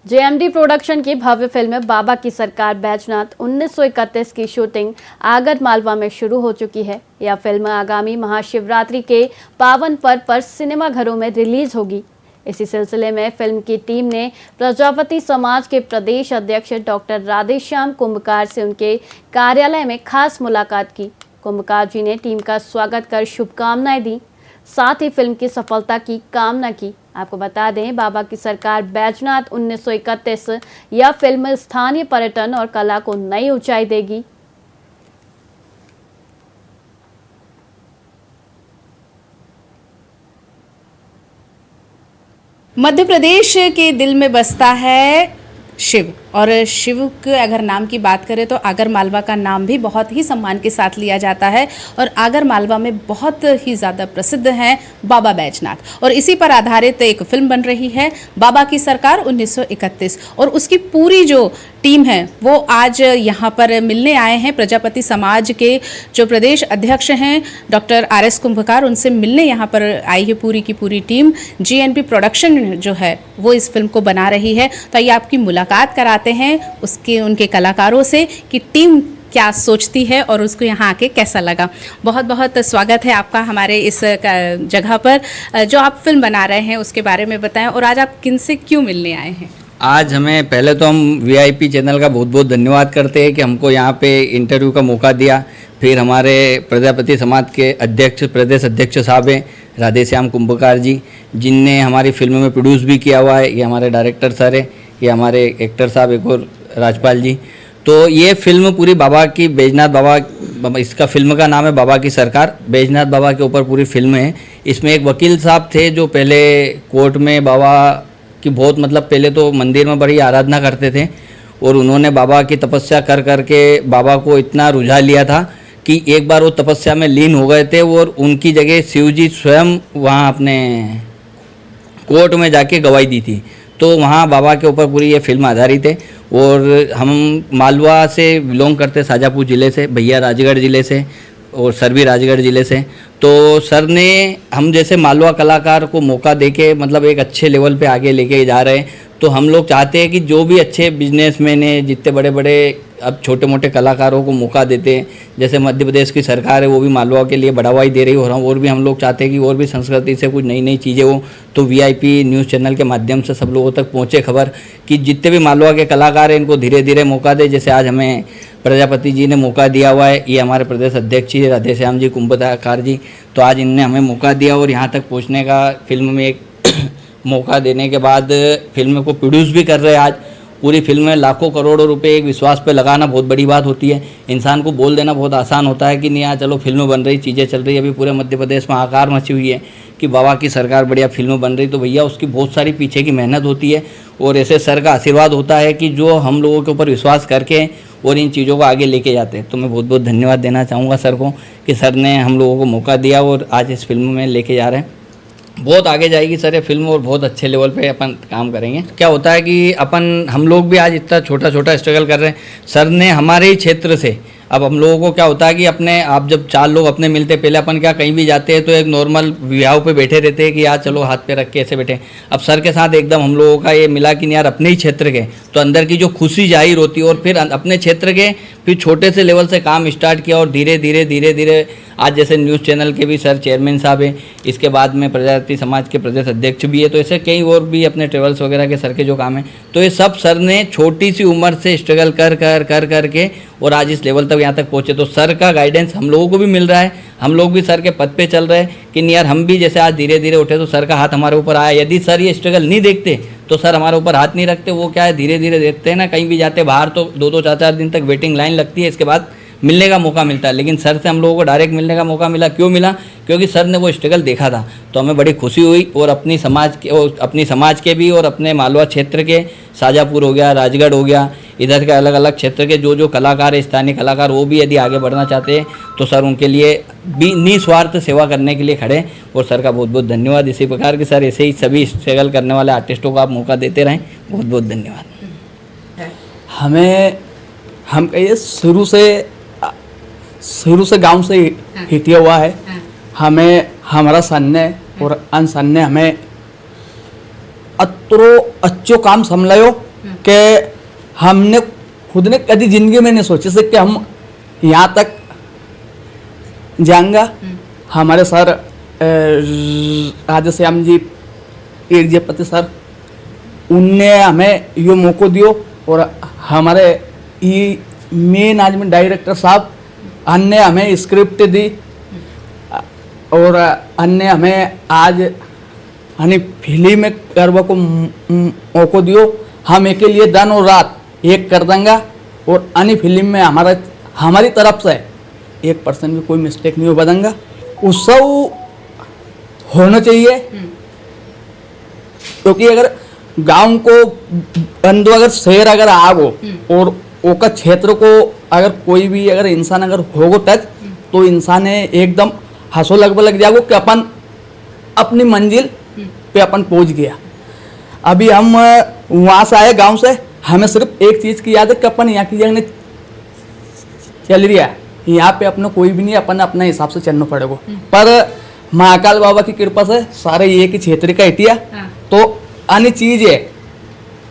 JMD production की भव्य film बाबा की सरकार बैजनाथ 1931 की शूटिंग आगर मालवा में शुरू हो चुकी है। यह फिल्म आगामी महाशिवरात्रि के पावन पर्व पर सिनेमाघरों में रिलीज होगी। इसी सिलसिले में फिल्म की टीम ने प्रजापति समाज के प्रदेश अध्यक्ष डॉक्टर राधेश्याम कुंभकार से उनके कार्यालय में खास मुलाकात की। कुंभकार जी ने टीम का स्वागत कर शुभकामनाएं दी, साथ ही फिल्म की सफलता की कामना की। आपको बता दें, बाबा की सरकार बैजनाथ 1931 यह फिल्म स्थानीय पर्यटन और कला को नई ऊंचाई देगी। मध्य प्रदेश के दिल में बसता है शिव, और शिव के अगर नाम की बात करें तो आगर मालवा का नाम भी बहुत ही सम्मान के साथ लिया जाता है। और आगर मालवा में बहुत ही ज़्यादा प्रसिद्ध हैं बाबा बैजनाथ, और इसी पर आधारित एक फिल्म बन रही है बाबा की सरकार 1931। और उसकी पूरी जो टीम है वो आज यहाँ पर मिलने आए हैं। प्रजापति समाज के जो प्रदेश अध्यक्ष हैं डॉक्टर RS कुंभकार, उनसे मिलने यहाँ पर आई है पूरी की पूरी टीम। जेएनडी प्रोडक्शन जो है वो इस फिल्म को बना रही है। तो आइए आपकी मुलाकात कराते हैं उनके कलाकारों से कि टीम क्या सोचती है और उसको यहाँ आके कैसा लगा। बहुत बहुत स्वागत है आपका हमारे इस जगह पर। जो आप फिल्म बना रहे हैं उसके बारे में बताएं, और आज आप किन से क्यों मिलने आए हैं? आज हमें पहले तो हम VIP चैनल का बहुत बहुत धन्यवाद करते हैं कि हमको यहाँ पे इंटरव्यू का मौका दिया। फिर हमारे प्रजापति समाज के अध्यक्ष, प्रदेश अध्यक्ष साहब हैं राधेश्याम कुंभकार जी, जिनने हमारी फिल्म में प्रोड्यूस भी किया हुआ है। ये हमारे डायरेक्टर सर है, ये हमारे एक्टर साहब एक और राजपाल जी। तो ये फिल्म पूरी बाबा की, बैजनाथ बाबा, इसका फिल्म का नाम है बाबा की सरकार। बैजनाथ बाबा के ऊपर पूरी फिल्म है। इसमें एक वकील साहब थे जो पहले कोर्ट में बाबा कि बहुत पहले तो मंदिर में बड़ी आराधना करते थे, और उन्होंने बाबा की तपस्या कर करके बाबा को इतना रुझा लिया था कि एक बार वो तपस्या में लीन हो गए थे, और उनकी जगह शिव जी स्वयं वहाँ अपने कोर्ट में जाके गवाही दी थी। तो वहाँ बाबा के ऊपर पूरी ये फिल्म आधारित है। और हम मालवा से बिलोंग करते, शाजापुर ज़िले से, भैया राजगढ़ ज़िले से और सर भी राजगढ़ ज़िले से। तो सर ने हम जैसे मालवा कलाकार को मौका देके एक अच्छे लेवल पे आगे लेके जा रहे हैं। तो हम लोग चाहते हैं कि जो भी अच्छे बिजनेसमैन हैं, जितने बड़े बड़े अब छोटे मोटे कलाकारों को मौका देते हैं, जैसे मध्य प्रदेश की सरकार है वो भी मालवा के लिए बढ़ावा ही दे रही है, और भी हम लोग चाहते हैं कि और भी संस्कृति से कुछ नई नई चीज़ें हो। तो VIP न्यूज़ चैनल के माध्यम से सब लोगों तक पहुँचे खबर कि जितने भी मालवा के कलाकार हैं इनको धीरे धीरे मौका दे। जैसे आज हमें प्रजापति जी ने मौका दिया हुआ है, ये हमारे प्रदेश अध्यक्ष जी राधेश्याम जी कुंभकार जी। तो आज इनने हमें मौका दिया और यहाँ तक पहुँचने का, फिल्म में एक मौका देने के बाद फिल्म को प्रोड्यूस भी कर रहे हैं। आज पूरी फिल्म में लाखों करोड़ों रुपए एक विश्वास पे लगाना बहुत बड़ी बात होती है। इंसान को बोल देना बहुत आसान होता है कि नहीं यार चलो फिल्म बन रही, चीज़ें चल रही है। अभी पूरे मध्य प्रदेश में आकार मची हुई है कि बाबा की सरकार बढ़िया फिल्म बन रही। तो भैया उसकी बहुत सारी पीछे की मेहनत होती है, और ऐसे सर का आशीर्वाद होता है कि जो हम लोगों के ऊपर विश्वास करके और इन चीज़ों को आगे लेके जाते हैं। तो मैं बहुत बहुत धन्यवाद देना चाहूँगा सर को कि सर ने हम लोगों को मौका दिया और आज इस फिल्म में लेके जा रहे हैं। बहुत आगे जाएगी सर ये फिल्म, और बहुत अच्छे लेवल पे अपन काम करेंगे। क्या होता है कि हम लोग भी आज इतना छोटा छोटा स्ट्रगल कर रहे हैं। सर ने हमारे ही क्षेत्र से, अब हम लोगों को क्या होता है कि आप जब 4 लोग अपने मिलते, पहले अपन क्या कहीं भी जाते हैं तो एक नॉर्मल विवाह पे बैठे रहते हैं कि यार चलो हाथ पे रख के ऐसे बैठे। अब सर के साथ एकदम हम लोगों का ये मिला कि यार अपने ही क्षेत्र के, तो अंदर की जो खुशी जाहिर होती है, और फिर अपने क्षेत्र के फिर छोटे से लेवल से काम स्टार्ट किया, और धीरे धीरे आज जैसे न्यूज़ चैनल के भी सर चेयरमैन साहब हैं, इसके बाद में प्रजापति समाज के प्रदेश अध्यक्ष भी है। तो ऐसे कई और भी अपने ट्रेवल्स वगैरह के सर के जो काम है, तो ये सब सर ने छोटी सी उम्र से स्ट्रगल कर के और आज इस लेवल तक यहाँ तक पहुँचे। तो सर का गाइडेंस हम लोगों को भी मिल रहा है, हम लोग भी सर के पद पे चल रहे हैं कि नहीं यार हम भी जैसे आज धीरे धीरे उठे तो सर का हाथ हमारे ऊपर आया। यदि सर ये स्ट्रगल नहीं देखते तो सर हमारे ऊपर हाथ नहीं रखते। वो क्या है, धीरे धीरे देखते हैं ना, कहीं भी जाते बाहर तो 2-2 4-4 दिन तक वेटिंग लाइन लगती है, इसके बाद मिलने का मौका मिलता है। लेकिन सर से हम लोगों को डायरेक्ट मिलने का मौका मिला। क्यों मिला? क्योंकि सर ने वो स्ट्रगल देखा था। तो हमें बड़ी खुशी हुई, और अपनी समाज के भी, और अपने मालवा क्षेत्र के, शाजापुर हो गया, राजगढ़ हो गया, इधर के अलग अलग क्षेत्र के जो कलाकार है, स्थानीय कलाकार, वो भी यदि आगे बढ़ना चाहते हैं तो सर उनके लिए भी निस्वार्थ सेवा करने के लिए खड़े। और सर का बहुत बहुत धन्यवाद। इसी प्रकार के सर ऐसे ही सभी स्ट्रगल करने वाले आर्टिस्टों को आप मौका देते रहें। बहुत बहुत धन्यवाद। हम कहिए शुरू से गांव से हिटिया हुआ है। हमें हमारा सन्ने और अनसन्ने हमें अत्रो अच्छो काम समझायो कि हमने खुद ने कभी जिंदगी में नहीं सोची से कि हम यहाँ तक जाएंगा। हमारे सर राधेश्याम जी एरजेपति सर, उनने हमें ये मौका दियो, और हमारे ये मेन आदमी डायरेक्टर साहब अन्य हमें स्क्रिप्ट दी, और अन्य हमें आज हनी फिल्म करने को मौका दियो। हम एक लिए दिन और रात एक कर देंगे, और अन्य फिल्म में हमारी तरफ से 1% भी कोई मिस्टेक नहीं हो बदेंगा। उत्सव होना चाहिए, क्योंकि अगर गांव को बंदो, अगर शहर अगर आगो और ओका क्षेत्र को अगर कोई भी अगर इंसान अगर होगो टच, तो इंसान एकदम हंसो लग जागो कि अपन अपनी मंजिल पे अपन पहुंच गया। अभी हम वहाँ से आए गांव से, हमें सिर्फ एक चीज़ की याद है कि अपन यहाँ की जगह चल रही है, यहाँ पे अपने कोई भी नहीं, अपन अपने हिसाब से चलना पड़ेगा। पर महाकाल बाबा की कृपा से सारे ये कि क्षेत्र का हटिया, तो अन्य चीज़ है,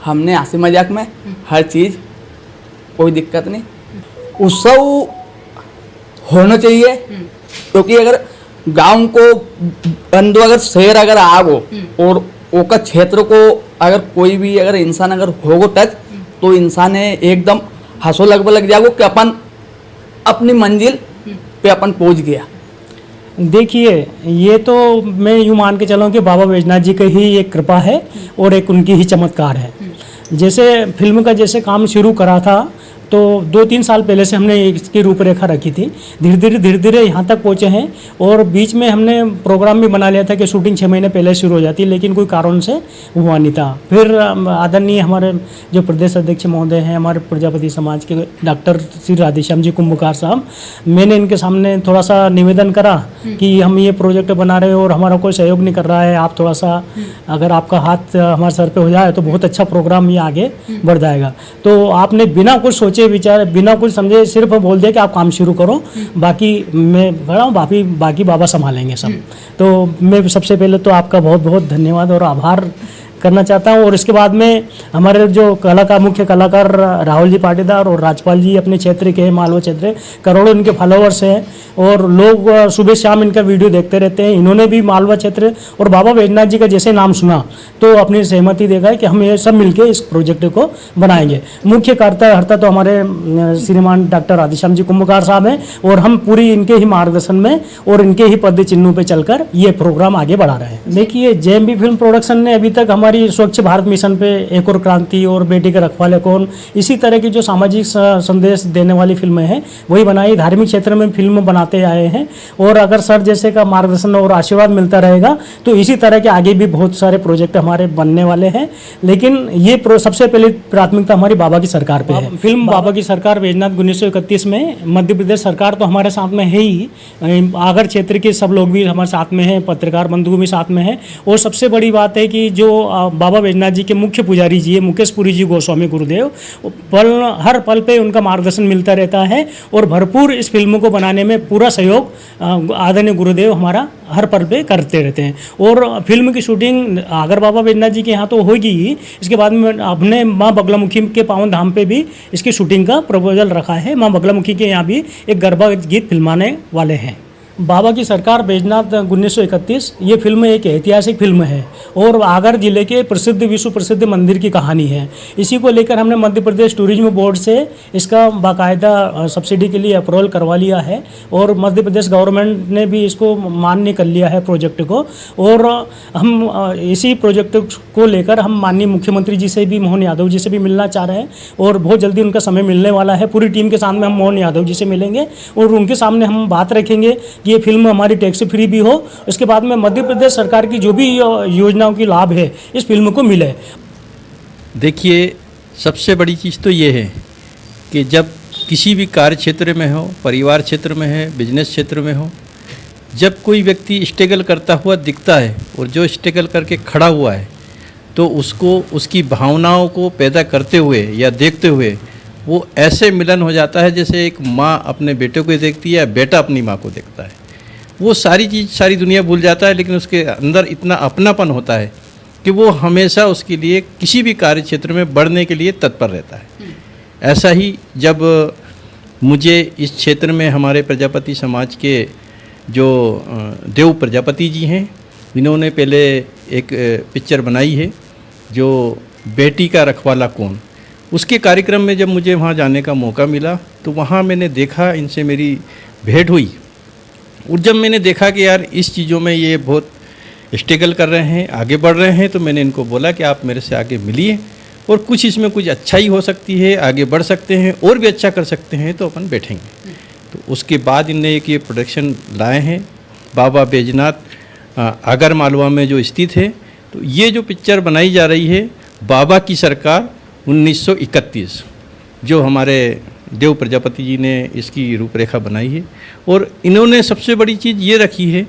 हमने हंसी मजाक में हर चीज़, कोई दिक्कत नहीं। उत्सव होना चाहिए, क्योंकि अगर गांव को बंदो, अगर शहर अगर आगो और ओका क्षेत्र को अगर कोई भी अगर इंसान अगर होगो टच, तो इंसान एकदम हंसो लग जागो कि अपन अपनी मंजिल पे अपन पहुंच गया। देखिए, ये तो मैं यूँ मान के चलूँ कि बाबा बैजनाथ जी की ही एक कृपा है और एक उनकी ही चमत्कार है। जैसे फिल्म का जैसे काम शुरू करा था, तो 2-3 साल पहले से हमने इसकी रूपरेखा रखी थी। धीरे धीरे यहाँ तक पहुँचे हैं, और बीच में हमने प्रोग्राम भी बना लिया था कि शूटिंग 6 महीने पहले शुरू हो जाती, लेकिन कोई कारण से हुआ नहीं था। फिर आदरणीय हमारे जो प्रदेश अध्यक्ष महोदय हैं, हमारे प्रजापति समाज के डॉक्टर श्री राधेश्याम जी कुंभकार साहब, मैंने इनके सामने थोड़ा सा निवेदन करा कि हम ये प्रोजेक्ट बना रहे हैं और हमारा कोई सहयोग नहीं कर रहा है, आप थोड़ा सा अगर आपका हाथ हमारे सर पे हो जाए तो बहुत अच्छा प्रोग्राम ये आगे बढ़ जाएगा। तो आपने बिना कुछ सोचे विचार, बिना कुछ समझे सिर्फ बोल दिया कि आप काम शुरू करो, बाकी मैं खड़ा हूँ, बाकी बाबा संभालेंगे सब। तो मैं सबसे पहले तो आपका बहुत बहुत धन्यवाद और आभार करना चाहता हूँ। और इसके बाद में हमारे जो मुख्य कलाकार राहुल जी पाटीदार और राजपाल जी अपने क्षेत्र के, मालवा क्षेत्र, करोड़ों इनके फॉलोअर्स हैं और लोग सुबह शाम इनका वीडियो देखते रहते हैं। इन्होंने भी मालवा क्षेत्र और बाबा बैजनाथ जी का जैसे नाम सुना तो अपनी सहमति देगा कि हम ये सब मिलके इस प्रोजेक्ट को बनाएंगे। मुख्य हर्ता तो हमारे श्रीमान डॉक्टर राधेश्याम जी कुंभकार साहब हैं, और हम पूरी इनके ही मार्गदर्शन में और इनके ही पद चिन्हों पर चलकर ये प्रोग्राम आगे बढ़ा रहे हैं। देखिए, जेएमबी फिल्म प्रोडक्शन ने अभी तक हमारी स्वच्छ भारत मिशन पे एक और क्रांति और बेटी के रखवाले कौन, इसी तरह की जो सामाजिक संदेश देने वाली फिल्में हैं वही बनाई। धार्मिक क्षेत्र में फिल्म बनाते आए हैं, और अगर सर जैसे का मार्गदर्शन और आशीर्वाद मिलता रहेगा तो इसी तरह के आगे भी बहुत सारे प्रोजेक्ट हमारे बनने वाले हैं। लेकिन ये सबसे पहले प्राथमिकता हमारी बाबा की सरकार पे है। फिल्म बाबा की सरकार बैजनाथ 1931 में, मध्य प्रदेश सरकार तो हमारे साथ में है ही, आगर क्षेत्र के सब लोग भी हमारे साथ में हैं, पत्रकार बंधु भी साथ में हैं। और सबसे बड़ी बात है कि जो बाबा बैजनाथ जी के मुख्य पुजारी जी है मुकेश पुरी जी गोस्वामी गुरुदेव, हर पल पे उनका मार्गदर्शन मिलता रहता है, और भरपूर इस फिल्म को बनाने में पूरा सहयोग आदरणीय गुरुदेव हमारा हर पल पे करते रहते हैं। और फिल्म की शूटिंग आगर बाबा बैजनाथ जी के यहाँ तो होगी ही, इसके बाद में अपने माँ बगलामुखी के पावन धाम पे भी इसकी शूटिंग का प्रपोजल रखा है। माँ बगलामुखी के यहाँ भी एक गरबा गीत फिल्माने वाले हैं। बाबा की सरकार बैजनाथ 1931 ये फिल्म एक ऐतिहासिक फिल्म है और आगर जिले के प्रसिद्ध, विश्व प्रसिद्ध मंदिर की कहानी है। इसी को लेकर हमने मध्य प्रदेश टूरिज्म बोर्ड से इसका बाकायदा सब्सिडी के लिए अप्रूवल करवा लिया है, और मध्य प्रदेश गवर्नमेंट ने भी इसको मान्य कर लिया है प्रोजेक्ट को। और हम इसी प्रोजेक्ट को लेकर हम माननीय मुख्यमंत्री जी से भी, मोहन यादव जी से भी मिलना चाह रहे हैं, और बहुत जल्दी उनका समय मिलने वाला है। पूरी टीम के सामने हम मोहन यादव जी से मिलेंगे और उनके सामने हम बात रखेंगे ये फिल्म हमारी टैक्स फ्री भी हो, उसके बाद में मध्य प्रदेश सरकार की जो भी योजनाओं की लाभ है इस फिल्म को मिले। देखिए, सबसे बड़ी चीज़ तो ये है कि जब किसी भी कार्य क्षेत्र में हो, परिवार क्षेत्र में है, बिजनेस क्षेत्र में हो, जब कोई व्यक्ति स्ट्रगल करता हुआ दिखता है और जो स्ट्रगल करके खड़ा हुआ है, तो उसको उसकी भावनाओं को पैदा करते हुए या देखते हुए वो ऐसे मिलन हो जाता है जैसे एक माँ अपने बेटे को देखती है या बेटा अपनी माँ को देखता है। वो सारी चीज़, सारी दुनिया भूल जाता है, लेकिन उसके अंदर इतना अपनापन होता है कि वो हमेशा उसके लिए किसी भी कार्य क्षेत्र में बढ़ने के लिए तत्पर रहता है। ऐसा ही जब मुझे इस क्षेत्र में हमारे प्रजापति समाज के जो देव प्रजापति जी हैं, इन्होंने पहले एक पिक्चर बनाई है जो बेटी का रखवाला कौन, उसके कार्यक्रम में जब मुझे वहाँ जाने का मौका मिला तो वहाँ मैंने देखा, इनसे मेरी भेंट हुई और जब मैंने देखा कि यार इस चीज़ों में ये बहुत स्ट्रगल कर रहे हैं, आगे बढ़ रहे हैं, तो मैंने इनको बोला कि आप मेरे से आगे मिलिए और कुछ इसमें कुछ अच्छाई हो सकती है, आगे बढ़ सकते हैं और भी अच्छा कर सकते हैं, तो अपन बैठेंगे। तो उसके बाद इनने एक ये प्रोडक्शन लाए हैं बाबा बैजनाथ आगर मालवा में जो स्थित है। तो ये जो पिक्चर बनाई जा रही है बाबा की सरकार 1931, जो हमारे देव प्रजापति जी ने इसकी रूपरेखा बनाई है। और इन्होंने सबसे बड़ी चीज़ ये रखी है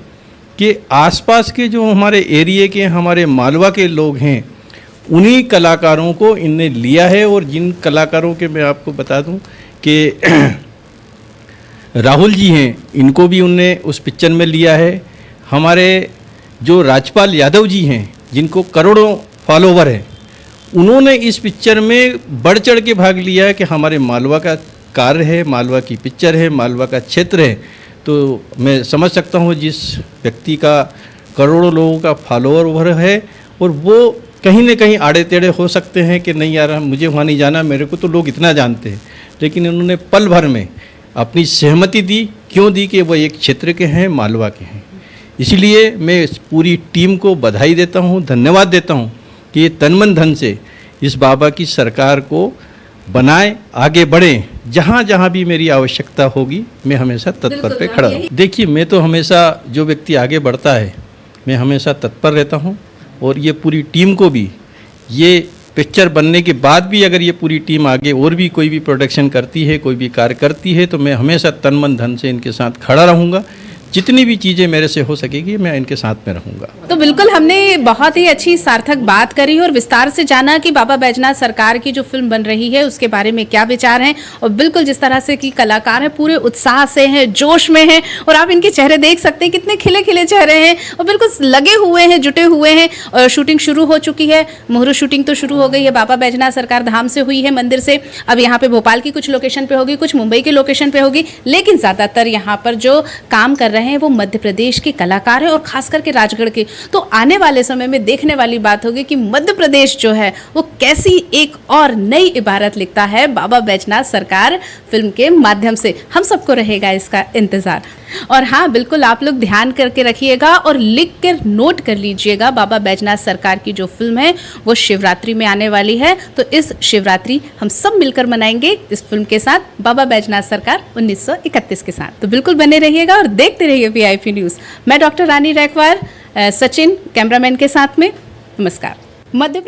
कि आसपास के जो हमारे एरिए के हमारे मालवा के लोग हैं, उन्हीं कलाकारों को इनने लिया है। और जिन कलाकारों के मैं आपको बता दूं कि राहुल जी हैं, इनको भी उनने उस पिक्चर में लिया है। हमारे जो राजपाल यादव जी हैं, जिनको करोड़ों फॉलोवर हैं, उन्होंने इस पिक्चर में बढ़ चढ़ के भाग लिया है कि हमारे मालवा का कार्य है, मालवा की पिक्चर है, मालवा का क्षेत्र है। तो मैं समझ सकता हूँ जिस व्यक्ति का करोड़ों लोगों का फॉलोवर है और वो कहीं न कहीं आड़े टेढ़े हो सकते हैं कि नहीं यार मुझे वहाँ नहीं जाना, मेरे को तो लोग इतना जानते हैं, लेकिन इन्होंने पल भर में अपनी सहमति दी। क्यों दी? कि वो एक क्षेत्र के हैं, मालवा के हैं। इसलिए मैं इस पूरी टीम को बधाई देता हूँ, धन्यवाद देता हूँ कि ये तन मन धन से इस बाबा की सरकार को बनाए, आगे बढ़ें। जहाँ जहाँ भी मेरी आवश्यकता होगी मैं हमेशा तत्पर पे खड़ा हूँ। देखिए, मैं तो हमेशा जो व्यक्ति आगे बढ़ता है मैं हमेशा तत्पर रहता हूँ और ये पूरी टीम को भी, ये पिक्चर बनने के बाद भी अगर ये पूरी टीम आगे और भी कोई भी प्रोडक्शन करती है, कोई भी कार्य करती है, तो मैं हमेशा तन मन धन से इनके साथ खड़ा रहूँगा। जितनी भी चीज़ें मेरे से हो सकेगी मैं इनके साथ में रहूँगा। तो बिल्कुल हमने बहुत ही अच्छी सार्थक बात करी और विस्तार से जाना कि बाबा बैजनाथ सरकार की जो फिल्म बन रही है उसके बारे में क्या विचार हैं। और बिल्कुल जिस तरह से कि कलाकार हैं पूरे उत्साह से हैं, जोश में हैं, और आप इनके चेहरे देख सकते हैं कितने खिले खिले चेहरे हैं और बिल्कुल लगे हुए हैं, जुटे हुए हैं। और शूटिंग शुरू हो चुकी है, मुहूर्त शूटिंग तो शुरू हो गई है, बाबा बैजनाथ सरकार धाम से हुई है, मंदिर से। अब यहाँ पे भोपाल की कुछ लोकेशन पे होगी, कुछ मुंबई की लोकेशन पे होगी, लेकिन ज़्यादातर यहाँ पर जो काम कर रहे हैं वो मध्य प्रदेश के कलाकार हैं और खास करके राजगढ़ के। तो आने वाले समय में देखने वाली बात होगी कि मध्य प्रदेश जो है वो कैसी एक और नई इबारत लिखता है बाबा बैजनाथ सरकार फिल्म के माध्यम से। हम सबको रहेगा इसका इंतजार। और हाँ, बिल्कुल आप लोग ध्यान करके रखिएगा और लिख कर नोट कर लीजिएगा, बाबा बैजनाथ सरकार की जो फिल्म है वो शिवरात्रि में आने वाली है। तो इस शिवरात्रि हम सब मिलकर मनाएंगे इस फिल्म के साथ, बाबा बैजनाथ सरकार 1931 के साथ। तो बिल्कुल बने रहिएगा और देखते रहिए VIP न्यूज़। मैं डॉक्टर रानी रैकवार, सचिन कैमरामैन के साथ में। नमस्कार। मध्य